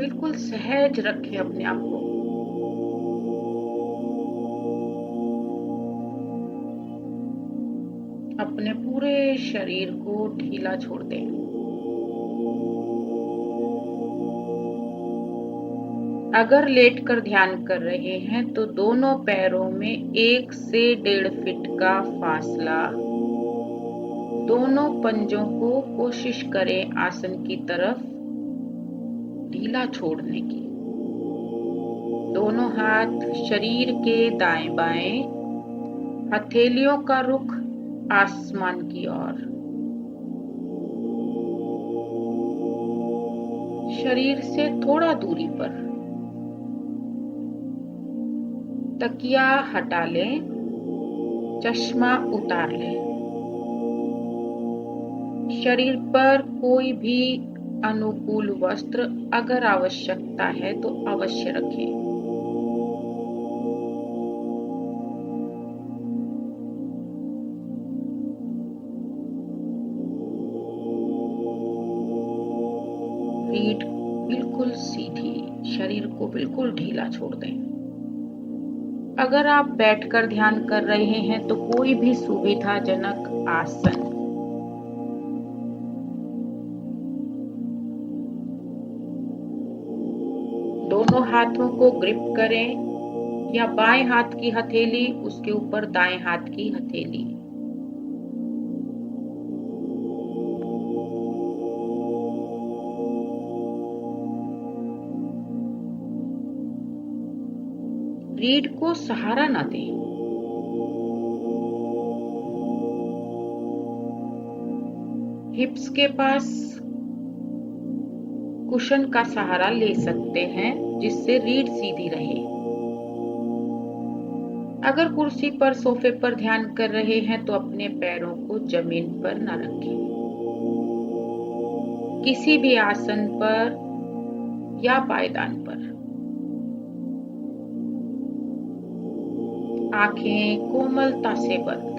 बिल्कुल सहज रखें अपने आप को। अपने पूरे शरीर को ढीला छोड़ दें। अगर लेटकर ध्यान कर रहे हैं तो दोनों पैरों में 1 से 1.5 फीट का फासला। दोनों पंजों को कोशिश करें आसन की तरफ ढीला छोड़ने की। दोनों हाथ शरीर के दाएं बाएं, हथेलियों का रुख आसमान की ओर। शरीर से थोड़ा दूरी पर तकिया हटा लें, चश्मा उतार लें। शरीर पर कोई भी अनुकूल वस्त्र अगर आवश्यकता है तो अवश्य रखें। रीढ़ बिल्कुल सीधी, शरीर को बिल्कुल ढीला छोड़ दें। अगर आप बैठकर ध्यान कर रहे हैं तो कोई भी सुविधाजनक आसन। दोनों हाथों को ग्रिप करें या बाएं हाथ की हथेली उसके ऊपर दाएं हाथ की हथेली। रीढ़ को सहारा न दें। हिप्स के पास कुशन का सहारा ले सकते हैं जिससे रीढ़ सीधी रहे। अगर कुर्सी पर सोफे पर ध्यान कर रहे हैं तो अपने पैरों को जमीन पर न रखें। किसी भी आसन पर या पायदान पर। आंखें कोमलता से बंद।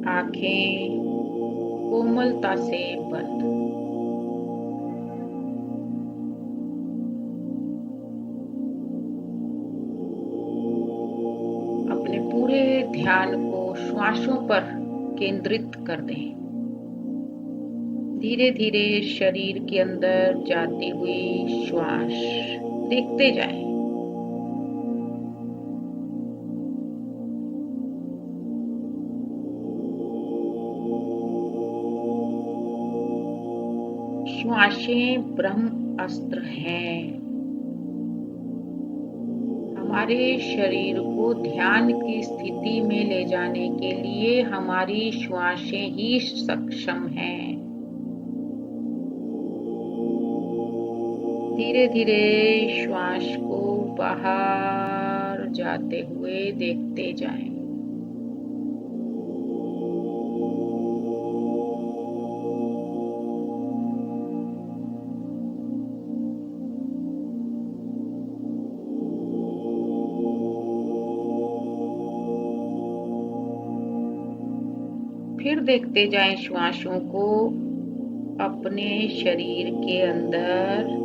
आंखें कोमलता से बंद। अपने पूरे ध्यान को श्वासों पर केंद्रित कर दें। धीरे धीरे शरीर के अंदर जाती हुई श्वास देखते जाएं। श्वासें ब्रह्म अस्त्र हैं। हमारे शरीर को ध्यान की स्थिति में ले जाने के लिए हमारी श्वासें ही सक्षम हैं। धीरे धीरे श्वास को बाहर जाते हुए देखते जाएं। फिर देखते जाएं श्वासों को अपने शरीर के अंदर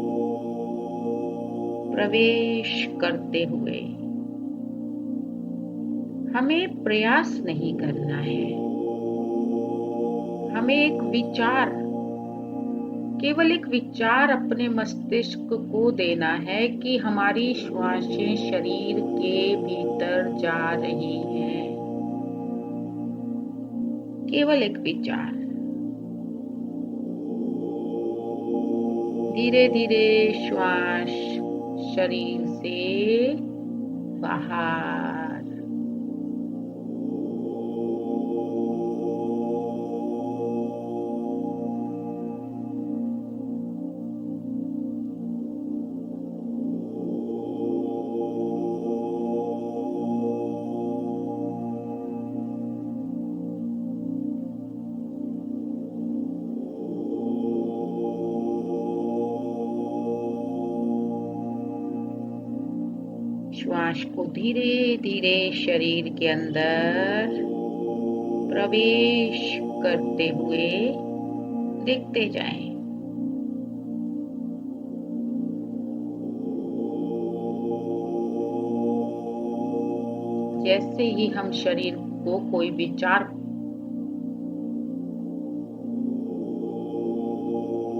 प्रवेश करते हुए। हमें प्रयास नहीं करना है। हमें केवल एक विचार अपने मस्तिष्क को देना है कि हमारी श्वासें शरीर के भीतर जा रही हैं। केवल एक विचार। धीरे धीरे श्वास शरीर से बाहर। श्वास को धीरे धीरे शरीर के अंदर प्रवेश करते हुए देखते जाएं। जैसे ही हम शरीर को कोई विचार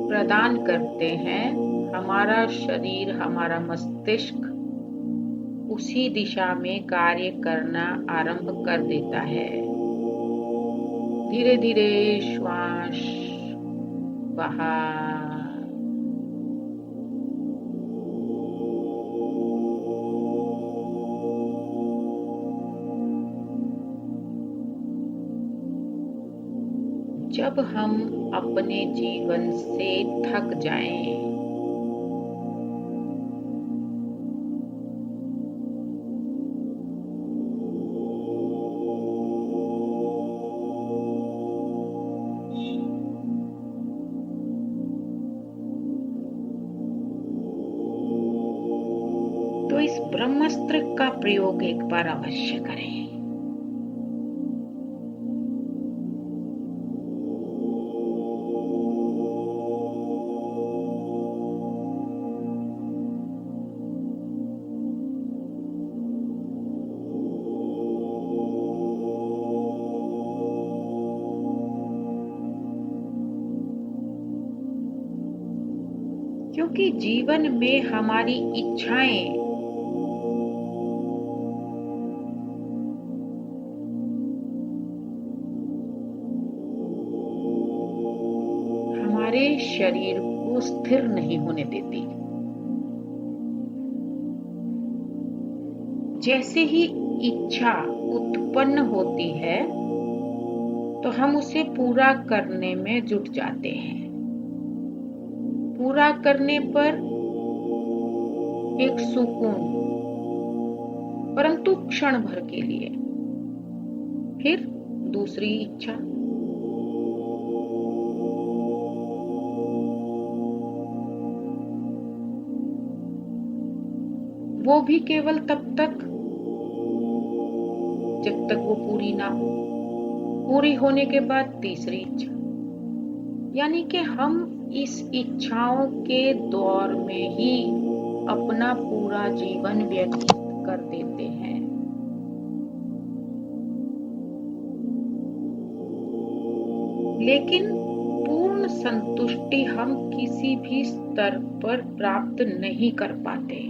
प्रदान करते हैं, हमारा शरीर, हमारा मस्तिष्क उसी दिशा में कार्य करना आरंभ कर देता है। धीरे धीरे श्वास बाहर, जब हम अपने जीवन से थक जाएं, तो इस ब्रह्मास्त्र का प्रयोग एक बार अवश्य करें। क्योंकि जीवन में हमारी इच्छाएं हमारे शरीर को स्थिर नहीं होने देती। जैसे ही इच्छा उत्पन्न होती है तो हम उसे पूरा करने में जुट जाते हैं। पूरा करने पर एक सुकून, परंतु क्षण भर के लिए। फिर दूसरी इच्छा, वो भी केवल तब तक जब तक वो पूरी ना हो। पूरी होने के बाद तीसरी इच्छा। यानी कि हम इस इच्छाओं के दौर में ही अपना पूरा जीवन व्यतीत कर देते हैं। लेकिन पूर्ण संतुष्टि हम किसी भी स्तर पर प्राप्त नहीं कर पाते।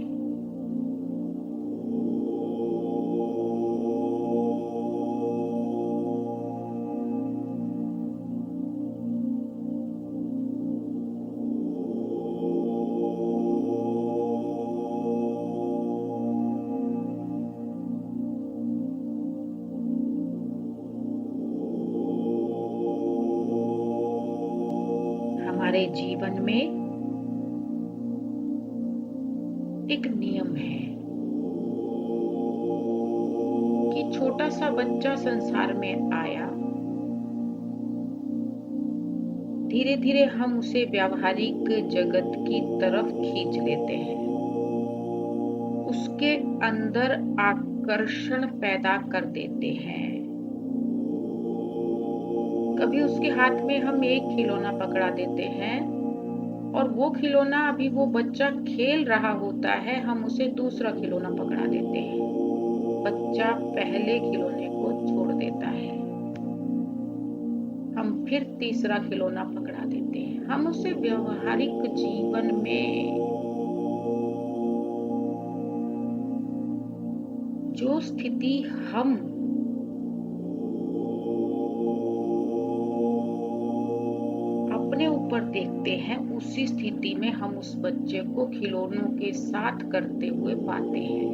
हमारे जीवन में एक नियम है कि छोटा सा बच्चा संसार में आया, धीरे धीरे हम उसे व्यावहारिक जगत की तरफ खींच लेते हैं। उसके अंदर आकर्षण पैदा कर देते हैं। कभी उसके हाथ में हम एक खिलौना पकड़ा देते हैं और वो खिलौना, अभी वो बच्चा खेल रहा होता है, हम उसे दूसरा खिलौना पकड़ा देते हैं। बच्चा पहले खिलौने को छोड़ देता है, हम फिर तीसरा खिलौना पकड़ा देते हैं। हम उसे व्यवहारिक जीवन में जो स्थिति हम अपने ऊपर देखते हैं, उसी स्थिति में हम उस बच्चे को खिलौनों के साथ करते हुए पाते हैं।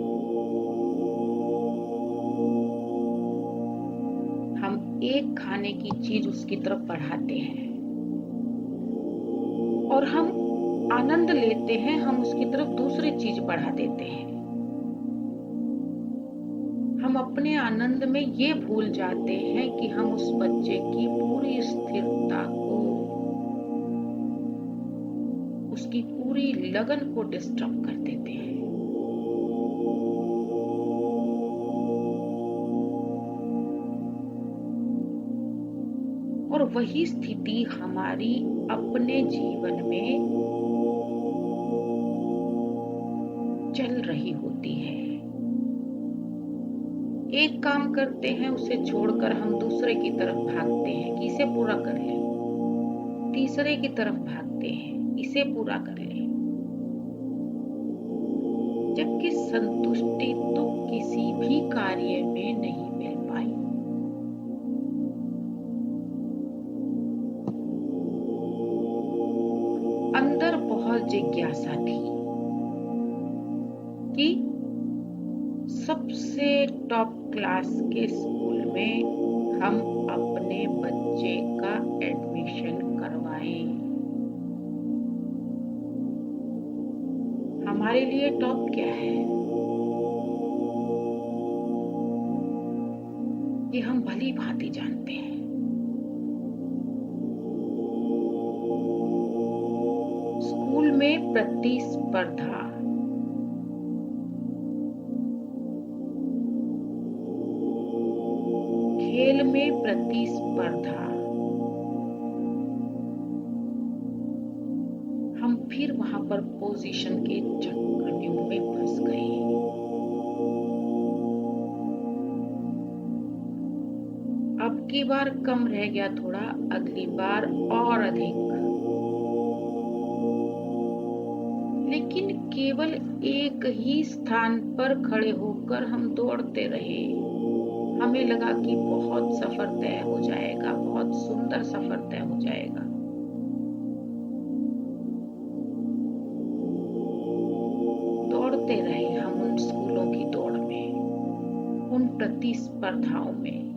हम एक खाने की चीज उसकी तरफ बढ़ाते हैं और हम आनंद लेते हैं, हम उसकी तरफ दूसरी चीज बढ़ा देते हैं। हम अपने आनंद में ये भूल जाते हैं कि हम उस बच्चे की पूरी स्थिरता को, उसकी पूरी लगन को डिस्टर्ब कर देते हैं। और वही स्थिति हमारी अपने जीवन में चल रही होती है। एक काम करते हैं, उसे छोड़कर हम दूसरे की तरफ भागते हैं कि इसे पूरा कर लें। तीसरे की तरफ भागते हैं, इसे पूरा कर लें। जबकि संतुष्टि तो किसी भी कार्य में नहीं मिल पाई। अंदर बहुत जिज्ञासा थी कि सबसे टॉप क्लास के स्कूल में हम अपने बच्चे का एडमिशन करवाएं। हमारे लिए टॉप क्या है, ये हम भली भांति जानते हैं। स्कूल में प्रतिस्पर्धा, खेल में प्रतिस्पर्धा, हम फिर वहां पर पोजीशन के चक्रव्यूह में फंस गए। अब की बार कम रह गया थोड़ा, अगली बार और अधिक। लेकिन केवल एक ही स्थान पर खड़े होकर हम दौड़ते रहे। हमें लगा कि बहुत सफर तय हो जाएगा, बहुत सुंदर सफर तय हो जाएगा। दौड़ते रहे हम उन स्कूलों की दौड़ में, उन प्रतिस्पर्धाओं में।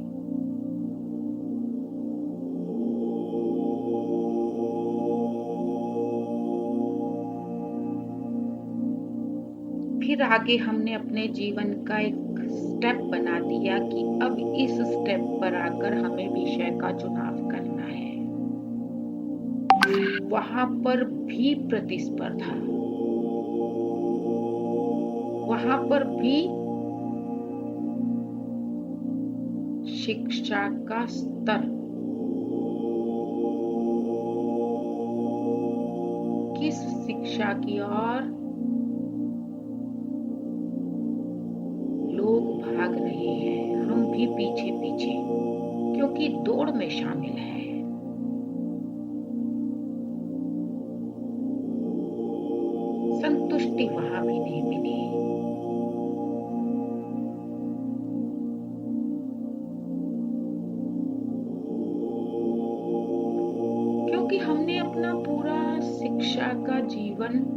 फिर आगे हमने अपने जीवन का एक स्टेप बना दिया कि अब इस स्टेप पर आकर हमें विषय का चुनाव करना है। वहां पर भी प्रतिस्पर्धा, वहां पर भी शिक्षा का स्तर, किस शिक्षा की ओर लोग भाग रहे हैं, हम भी पीछे पीछे, क्योंकि दौड़ में शामिल है। संतुष्टि वहां भी नहीं मिली। क्योंकि हमने अपना पूरा शिक्षा का जीवन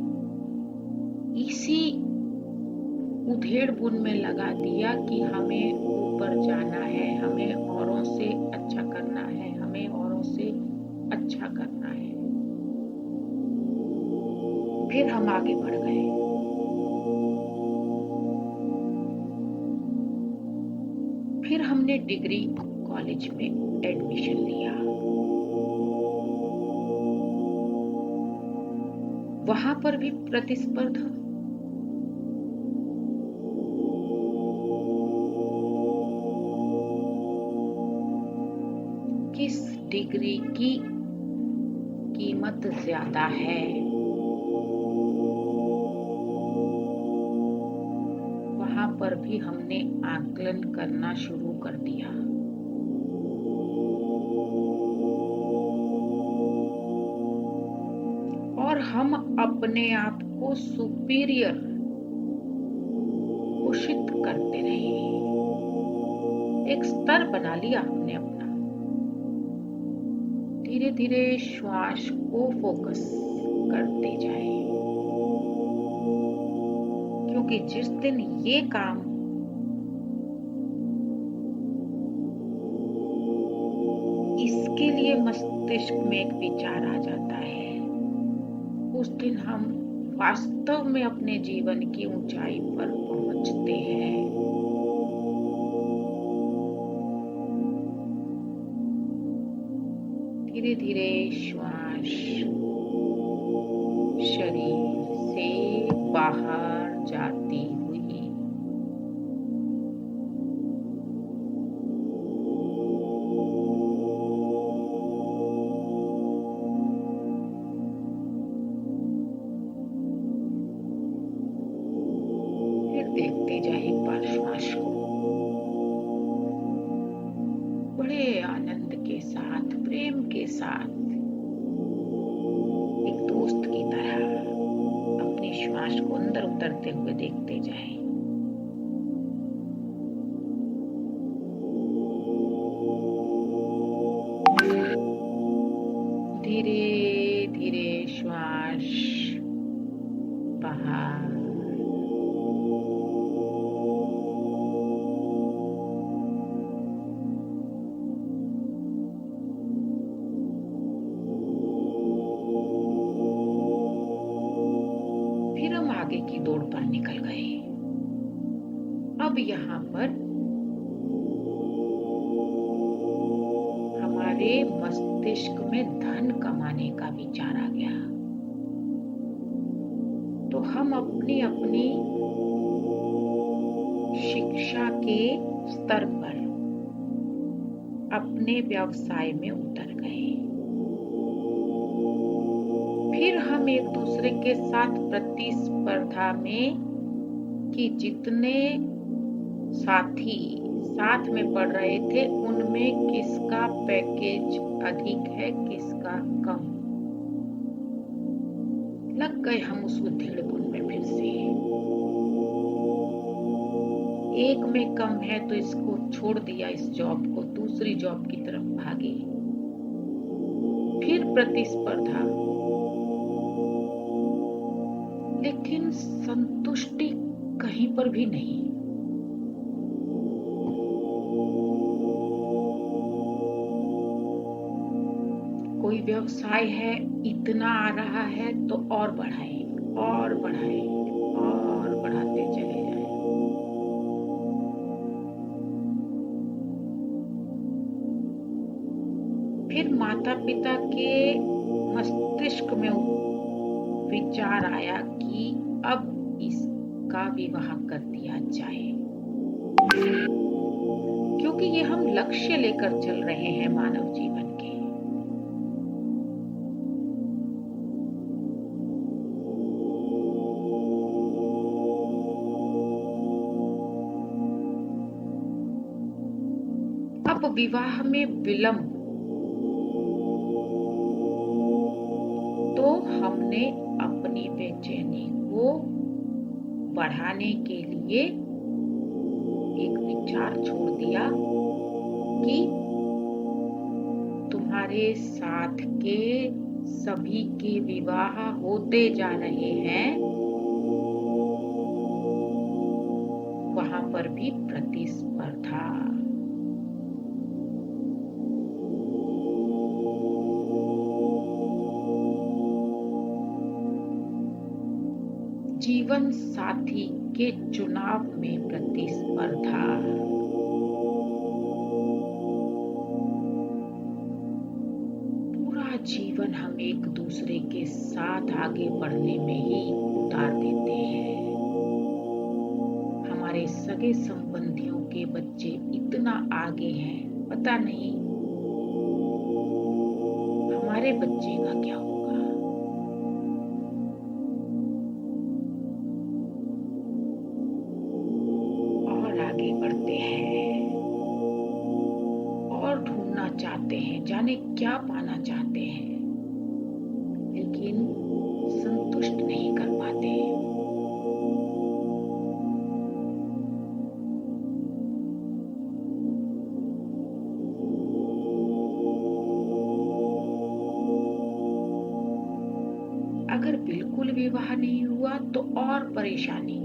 इसी उधेड़-बुन में लगा दिया कि हमें ऊपर जाना है, हमें औरों से अच्छा करना है, हमें औरों से अच्छा करना है। फिर हम आगे बढ़ गए। फिर हमने डिग्री कॉलेज में एडमिशन लिया। वहां पर भी प्रतिस्पर्धा, किस डिग्री की कीमत ज्यादा है, वहां पर भी हमने आकलन करना शुरू कर दिया। और हम अपने आप को सुपीरियर घोषित करते रहे। एक स्तर बना लिया हमने अपना। धीरे धीरे श्वास को फोकस करते जाए, क्योंकि जिस दिन ये काम इसके लिए मस्तिष्क में एक विचार आ जाता है, उस दिन हम वास्तव में अपने जीवन की ऊंचाई पर पहुंचते हैं। धीरे धीरे श्वास शरीर से बाहर जाती हुई साथ एक दोस्त की तरह अपनी श्वास को अंदर उतरते हुए देखते जाएं। धीरे धीरे श्वास बाहर, फिर हम आगे की दौड़ पर निकल गए। अब यहाँ पर हमारे मस्तिष्क में धन कमाने का विचार आ गया। तो हम अपनी अपनी शिक्षा के स्तर पर अपने व्यवसाय में उतर गए। फिर हम एक दूसरे के साथ प्रतिस्पर्धा में कि जितने साथी साथ में पढ़ रहे थे उनमें किसका पैकेज अधिक है, किसका कम। लग गए हम उस उधेड़-बुन में फिर से। एक में कम है तो इसको छोड़ दिया, इस जॉब को, दूसरी जॉब की तरफ भागे। फिर प्रतिस्पर्धा, लेकिन संतुष्टि कहीं पर भी नहीं। कोई व्यवसाय है, इतना आ रहा है तो और बढ़ाए और बढ़ाए और बढ़ाते चले जाए। फिर माता पिता के मस्तिष्क में विचार आया कि अब इसका विवाह कर दिया जाए, क्योंकि ये हम लक्ष्य लेकर चल रहे हैं मानव जीवन के। अब विवाह में विलंब, तो हमने अपनी बेचैनी को बढ़ाने के लिए एक विचार छोड़ दिया कि तुम्हारे साथ के सभी के विवाह होते जा रहे हैं, वहां पर भी प्रतिस्पर्धा। जीवन साथी के चुनाव में प्रतिस्पर्धा। पूरा जीवन हम एक दूसरे के साथ आगे बढ़ने में ही उतार देते हैं। हमारे सगे संबंधियों के बच्चे इतना आगे हैं, पता नहीं हमारे बच्चे का क्या होगा। बढ़ते हैं और ढूंढना चाहते हैं, जाने क्या पाना चाहते हैं, लेकिन संतुष्ट नहीं कर पाते। अगर बिल्कुल विवाह नहीं हुआ तो और परेशानी।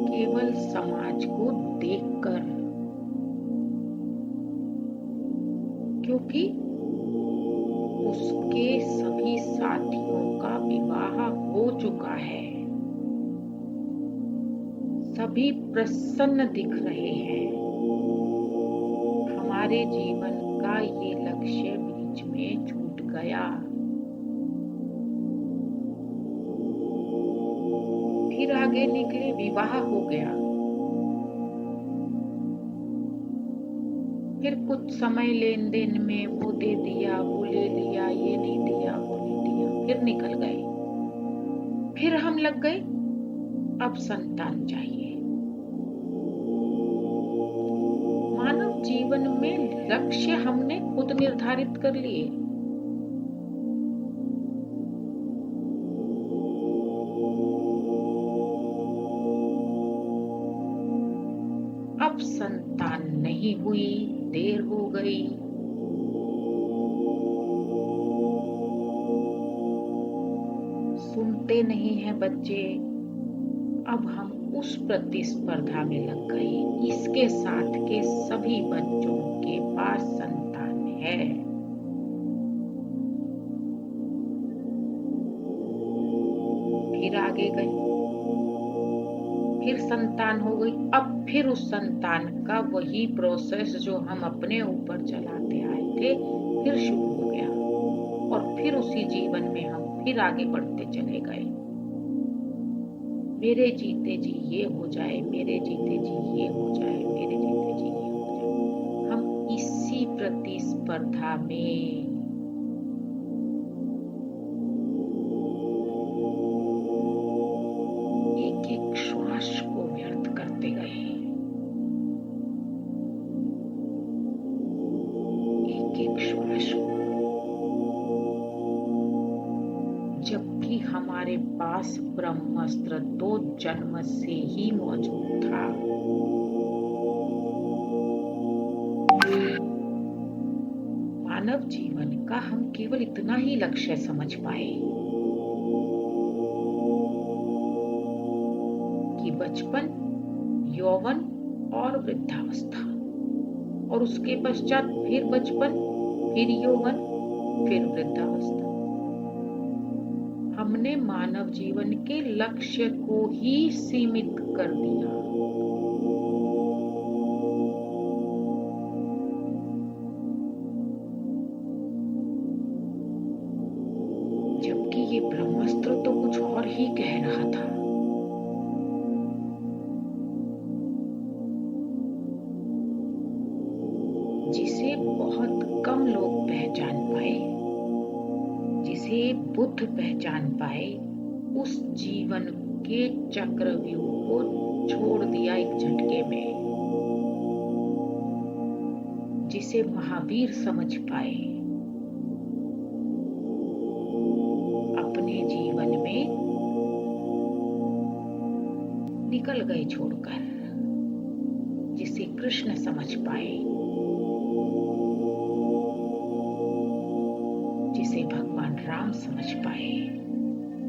केवल समाज को देखकर, क्योंकि उसके सभी साथियों का विवाह हो चुका है, सभी प्रसन्न दिख रहे हैं। हमारे जीवन का ये लक्ष्य बीच में छूट गया। फिर आगे निकले, विवाह हो गया। फिर कुछ समय लेन देन में वो दे दिया, वो ले लिया, ये नहीं दिया, वो नहीं दिया, फिर निकल गए। फिर हम लग गए, अब संतान चाहिए। मानव जीवन जीवन में लक्ष्य हमने खुद निर्धारित कर लिए। अब संतान नहीं हुई, देर हो गई। सुनते नहीं हैं बच्चे। अब हम उस प्रतिस्पर्धा में लग गए। इसके साथ के सभी बच्चों के पास संतान है। फिर आगे गए, फिर संतान हो गई। अब फिर उस संतान का वही प्रोसेस जो हम अपने ऊपर चलाते आए थे फिर शुरू हो गया, और फिर उसी जीवन में हम फिर आगे बढ़ते चले गए। मेरे जीते जी ये हो जाए, मेरे जीते जी ये हो जाए, मेरे जीते जी ये हो जाए। हम इसी प्रतिस्पर्धा में एक एक श्वास को व्यर्थ करते गए, एक एक श्वास को, जबकि हमारे पास ब्रह्मास्त्र तो जन्म से ही मौजूद था। मानव जीवन का हम केवल इतना ही लक्ष्य समझ पाए कि बचपन, यौवन और वृद्धावस्था, और उसके पश्चात फिर बचपन, फिर यौवन, फिर वृद्धावस्था। हमने मानव जीवन के लक्ष्य को ही सीमित कर दिया। जबकि ये ब्रह्मास्त्र तो कुछ और ही कह रहा था। जिसे बहुत कम लोग पहचान पाए, जिसे बुद्ध पहचान पाए, उस जीवन के चक्रव्यूह को छोड़ दिया एक झटके में। जिसे महावीर समझ पाए, अपने जीवन में निकल गए छोड़कर। जिसे कृष्ण समझ पाए, जिसे भगवान राम समझ पाए,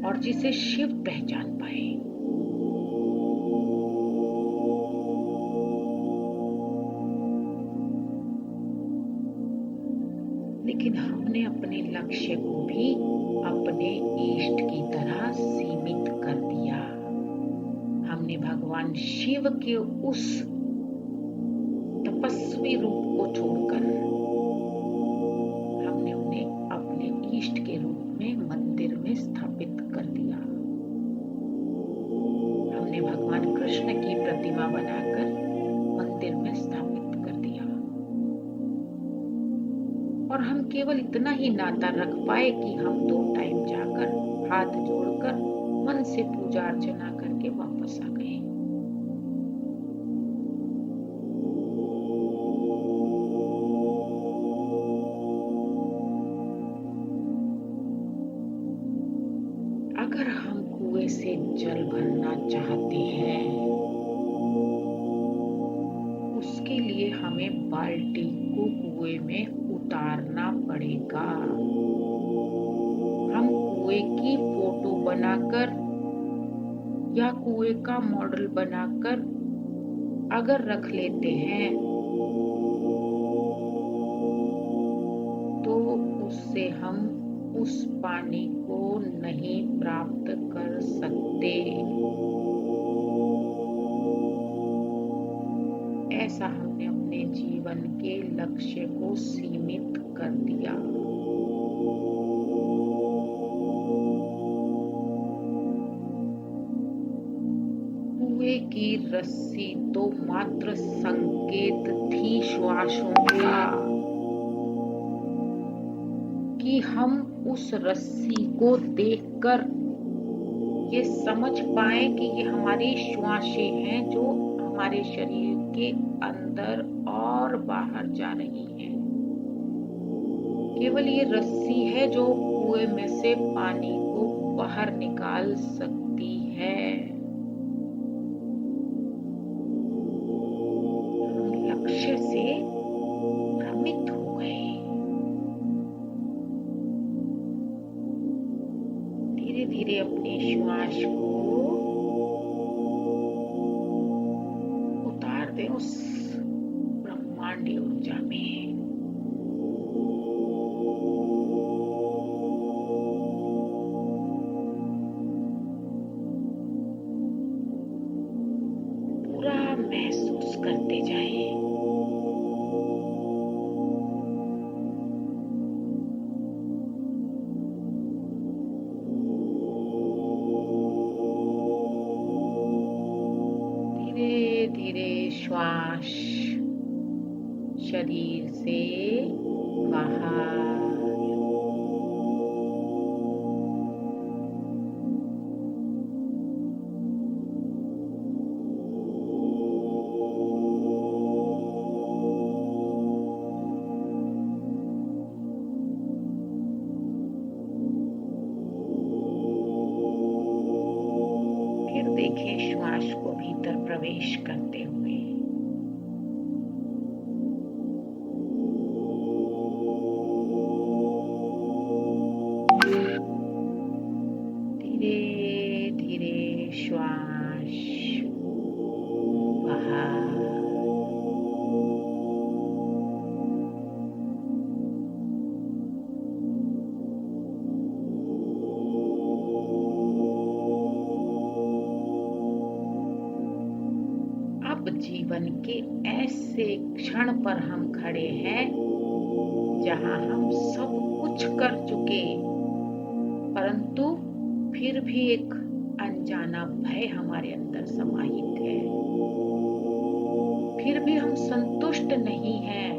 और जिसे शिव पहचान पाए। लेकिन हमने अपने लक्ष्य को भी अपने इष्ट की तरह सीमित कर दिया। हमने भगवान शिव के उस तपस्वी रूप को छोड़कर हमने उन्हें अपने इष्ट के रूप में मंदिर में स्थापित कर दिया। हमने भगवान कृष्ण की प्रतिमा बनाकर मंदिर में स्थापित कर दिया, और हम केवल इतना ही नाता रख पाए कि हम 2 टाइम जाकर हाथ जोड़कर मन से पूजा अर्चना करके वापस आ गए। अगर हम कुएं से जल भरना चाहते हैं, उसके लिए हमें बाल्टी को कुएं में उतारना पड़ेगा। हम कुएं की फोटो बनाकर या कुएं का मॉडल बनाकर अगर रख लेते हैं तो उससे हम उस पानी को नहीं प्राप्त कर सकते। ऐसा हमने अपने जीवन के लक्ष्य को सीमित कर दिया। कुएं की रस्सी तो मात्र संकेत थी श्वासों का, कि हम उस रस्सी को देखकर ये समझ पाए कि ये हमारी श्वासें हैं जो हमारे शरीर के अंदर और बाहर जा रही है। केवल ये रस्सी है जो कुएं में से पानी को बाहर निकाल सकती है। हम लक्ष्य से भ्रमित हो गए। धीरे धीरे अपने श्वास को उतार दें उस ब्रह्मांडीय ऊर्जा में। पूरा महसूस करते जाएं। धीरे धीरे श्वास शरीर से बाहर। फिर देखें श्वास को भीतर प्रवेश करते हुए। धीरे धीरे श्वास बाहर। अब जीवन के ऐसे क्षण पर हम खड़े हैं जहां हम सब कुछ कर चुके, परंतु फिर भी एक अनजाना भय हमारे अंदर समाहित है। फिर भी हम संतुष्ट नहीं हैं।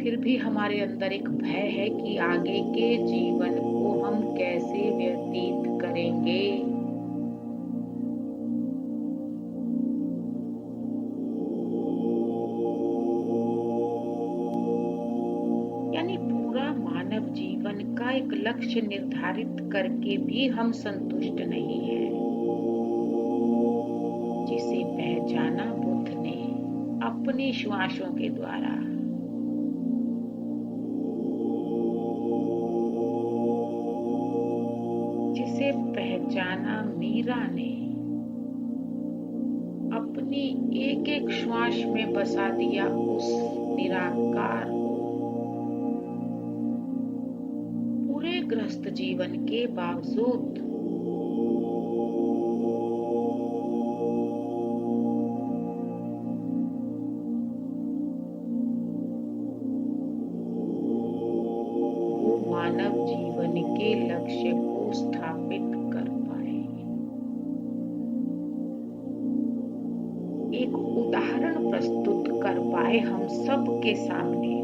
फिर भी हमारे अंदर एक भय है कि आगे के जीवन को हम कैसे व्यतीत करेंगे। यानी पूरा मानव जीवन का एक लक्ष्य निर्धारित करके भी हम संतुष्ट नहीं हैं, जिसे पहचाना बुद्ध ने अपने श्वासों के द्वारा। जिसे पहचाना मीरा ने अपनी एक एक श्वास में बसा दिया उस निराकार को। पूरे ग्रस्त जीवन के बावजूद वो मानव जीवन के लक्ष्य को स्थापित कर पाए। एक उदाहरण प्रस्तुत कर पाए हम सब के सामने।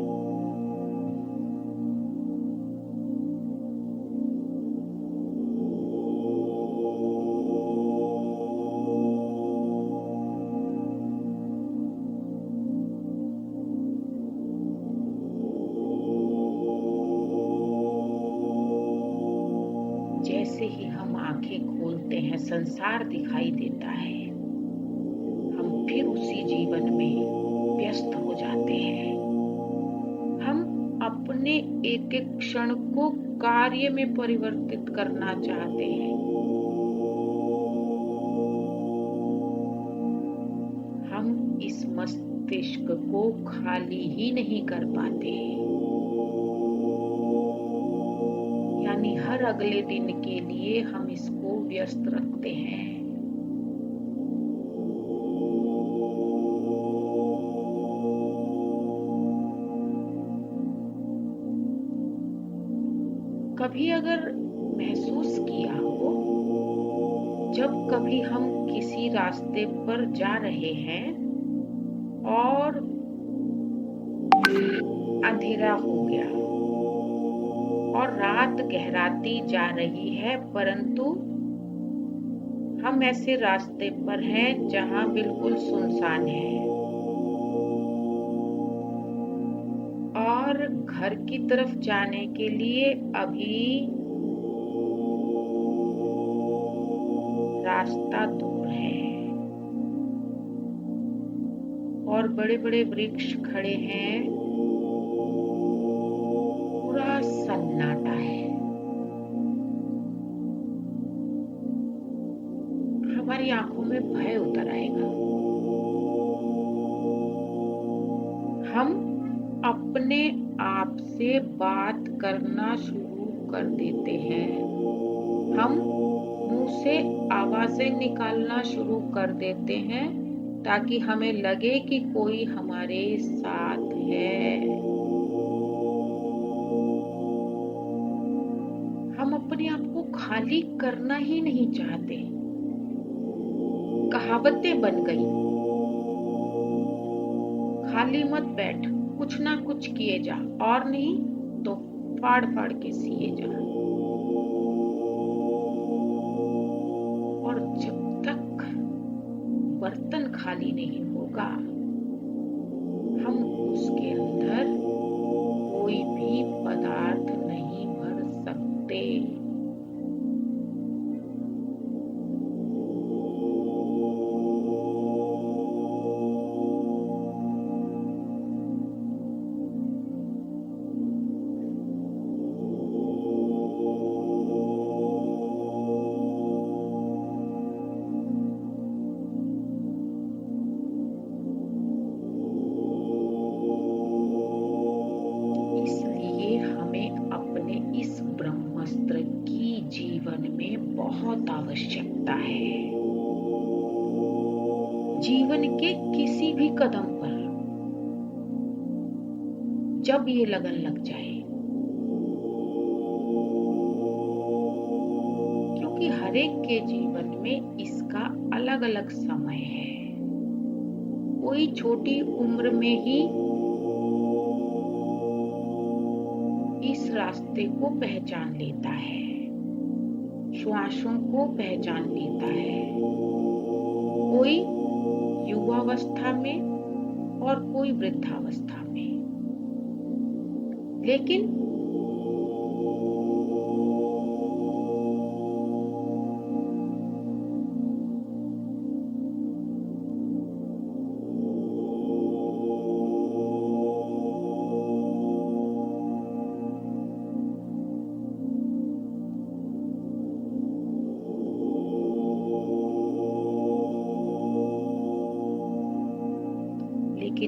जैसे ही हम आंखें खोलते हैं, संसार दिखाई देता है। हम फिर उसी जीवन में व्यस्त हो जाते हैं। हम अपने एक एक क्षण को कार्य में परिवर्तित करना चाहते हैं। हम इस मस्तिष्क को खाली ही नहीं कर पाते। यानी हर अगले दिन के लिए हम इसको व्यस्त रखते हैं। कभी अगर महसूस किया हो, जब कभी हम किसी रास्ते पर जा रहे हैं और अंधेरा हो गया और रात गहराती जा रही है, परंतु हम ऐसे रास्ते पर हैं जहां बिल्कुल सुनसान है और घर की तरफ जाने के लिए अभी रास्ता दूर है और बड़े बड़े वृक्ष खड़े हैं। पूरा सन्नाटा है। हमारी आंखों में भय उतर आएगा। हम अपने आप से बात करना शुरू कर देते हैं। हम मुंह से आवाजें निकालना शुरू कर देते हैं ताकि हमें लगे कि कोई हमारे साथ है। हम अपने आप को खाली करना ही नहीं चाहते। कहावतें बन गई, खाली मत बैठ, कुछ ना कुछ किए जा, और नहीं तो फाड़ फाड़ के सिए जा। और जब तक बर्तन खाली नहीं होगा, हम उसके अंदर कोई भी पदार्थ नहीं भर सकते। ब्रह्मास्त्र की जीवन में बहुत आवश्यकता है। जीवन के किसी भी कदम पर जब ये लगन लग जाए, क्योंकि हर एक के जीवन में इसका अलग अलग समय है। कोई छोटी उम्र में ही इस रास्ते को पहचान लेता है, श्वासों को पहचान लेता है। कोई युवावस्था में और कोई वृद्धावस्था में। लेकिन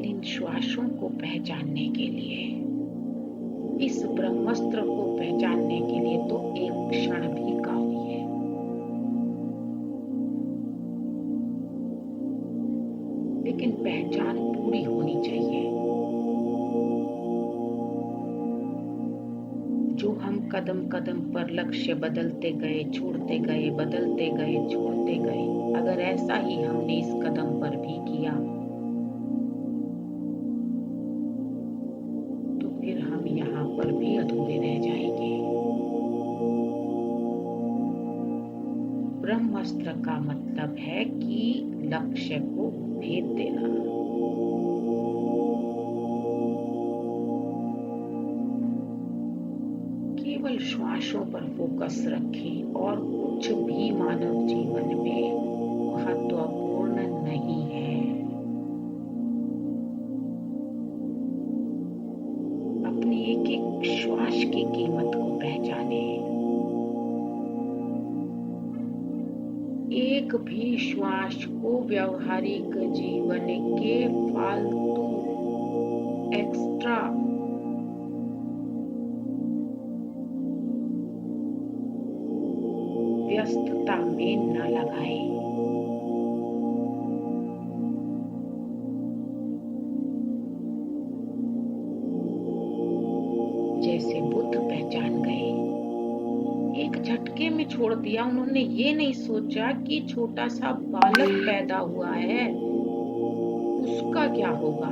इन श्वासों को पहचानने के लिए, इस ब्रह्मास्त्र को पहचानने के लिए तो एक क्षण भी काफी है। लेकिन पहचान पूरी होनी चाहिए। जो हम कदम कदम पर लक्ष्य बदलते गए, छोड़ते गए, बदलते गए, छोड़ते गए, अगर ऐसा ही हमने इस कदम पर भी किया पर भी अधूरे रह जाएंगे। ब्रह्मास्त्र का मतलब है कि लक्ष्य को भेद देना। केवल श्वासों पर फोकस रखें और कुछ भी मानव जीवन में महत्वपूर्ण नहीं है। एक एक श्वास की कीमत को पहचाने। एक भी श्वास को व्यवहारिक जीवन के फालतू एक्स्ट्रा व्यस्तता में न लगाए। जैसे बुद्ध पहचान गए, एक झटके में छोड़ दिया। उन्होंने ये नहीं सोचा कि छोटा सा बालक पैदा हुआ है, उसका क्या होगा।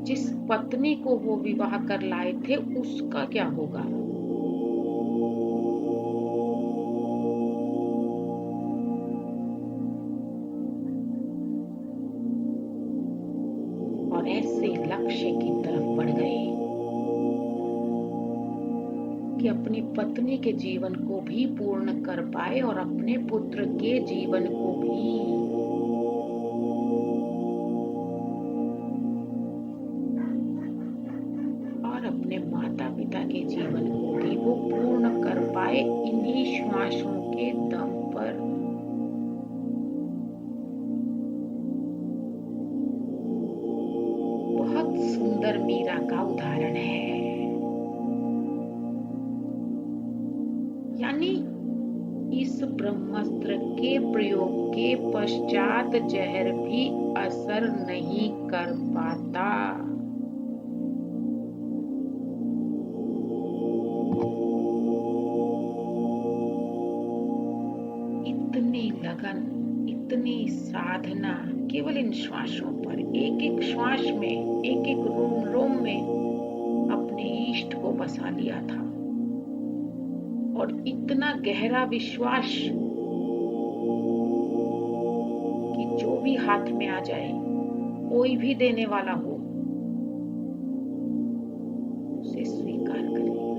जिस पत्नी को वो विवाह कर लाए थे, उसका क्या होगा। लक्ष्य की तरफ बढ़ गए कि अपनी पत्नी के जीवन को भी पूर्ण कर पाए और अपने पुत्र के जीवन को भी। और अपने माता पिता के जीवन को भी वो पूर्ण कर पाए इन्हीं श्वासों के दम पर। बहुत सुंदर मीरा का उदाहरण है। यानी इस ब्रह्मास्त्र के प्रयोग के पश्चात जहर भी असर नहीं कर पाता। इतनी लगन, इतनी साधना केवल इन श्वासों पर, एक एक श्वास में, एक एक रोम रोम में अपने इष्ट को बसा लिया था। और इतना गहरा विश्वास कि जो भी हाथ में आ जाए, कोई भी देने वाला हो, उसे स्वीकार कर लिया।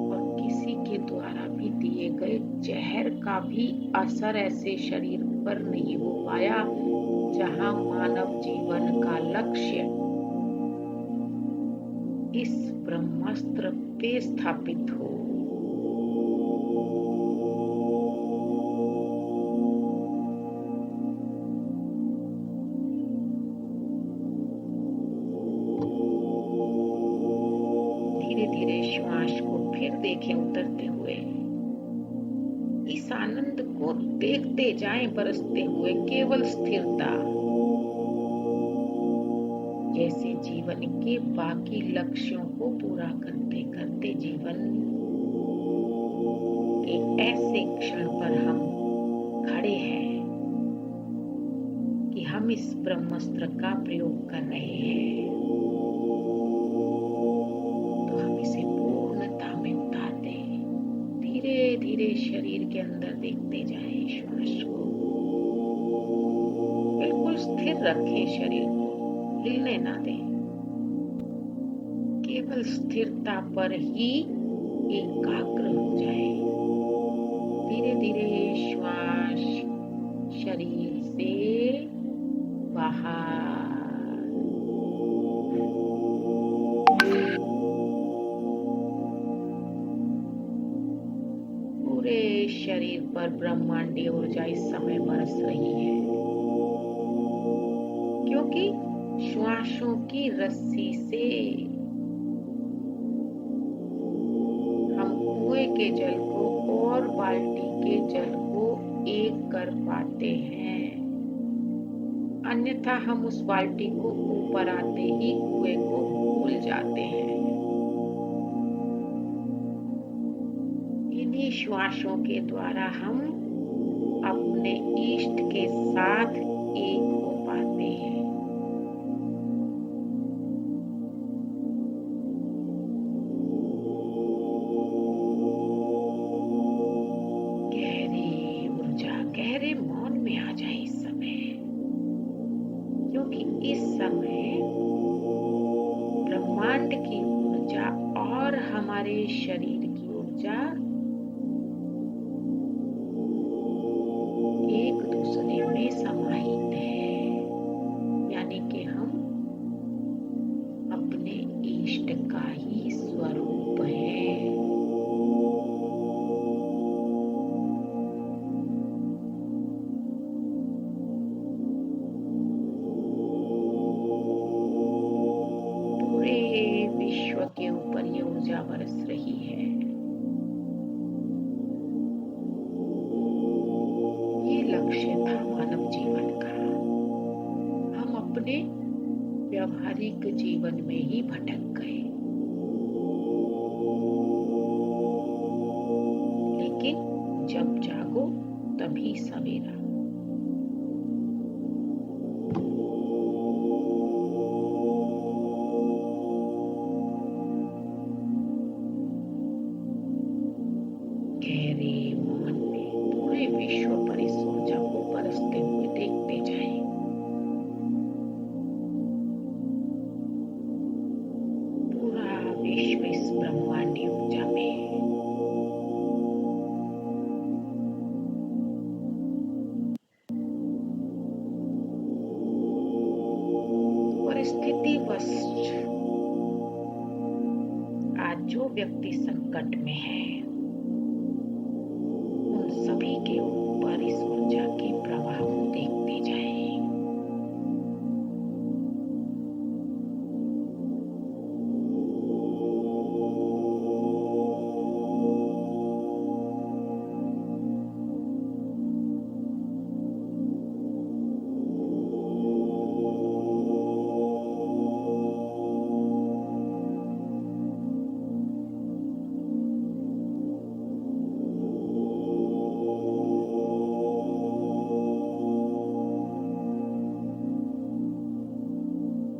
और किसी के द्वारा भी दिए गए जहर का भी असर ऐसे शरीर पर नहीं हो पाया जहां मानव जीवन का लक्ष्य इस ब्रह्मास्त्र पे स्थापित हो। धीरे धीरे श्वास को फिर देखें उतरते हुए। इस आनंद को देखते जाएं बरसते हुए, केवल स्थिरता। जैसे जीवन के बाकी लक्ष्यों को पूरा करते करते जीवन के ऐसे क्षण पर हम खड़े हैं कि हम इस ब्रह्मास्त्र का प्रयोग कर रहे हैं, तो हम इसे पूर्णता में उतार दें। धीरे धीरे शरीर के अंदर देखते जाएं श्वास को। बिल्कुल स्थिर रखें शरीर को, हिलने ना दें। केवल स्थिरता पर ही एकाग्र हो जाए। धीरे धीरे श्वास शरीर से बाहर। पूरे शरीर पर ब्रह्मांडीय ऊर्जा इस समय बरस रही है, क्योंकि श्वासों की रस्सी से हम कुएं के जल को और बाल्टी के जल को एक कर पाते हैं। अन्यथा हम उस बाल्टी को ऊपर आते ही कुएं को भूल जाते हैं। इन्हीं श्वासों के द्वारा हम अपने इष्ट के साथ एक हो पाते हैं। गहरे मौन में आ जाए इस समय, क्योंकि इस समय ब्रह्मांड की ऊर्जा और हमारे शरीर की ऊर्जा एक दूसरे में समाहित है। यानी कि हम अपने इष्ट का ही स्वरूप है। के ऊपर ये ऊर्जा बरस रही है। ये लक्ष्य था मानव जीवन का। हम अपने व्यवहारिक जीवन में ही भटक गए, लेकिन जब जागो तभी सवेरा। गहरे मौन में पूरे विश्व पर इस ऊर्जा को बरसते हुए देखते जाएं। संकट में है, उन सभी के ऊपर इस ऊर्जा के प्रवाह को देखते जाएं।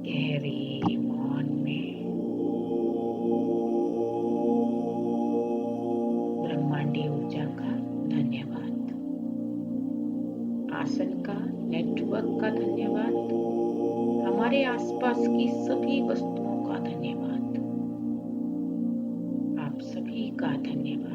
गहरे मौन में ब्रह्मांडीय ऊर्जा का धन्यवाद, आसन का, नेटवर्क का धन्यवाद, हमारे आसपास की सभी वस्तुओं का धन्यवाद, आप सभी का धन्यवाद।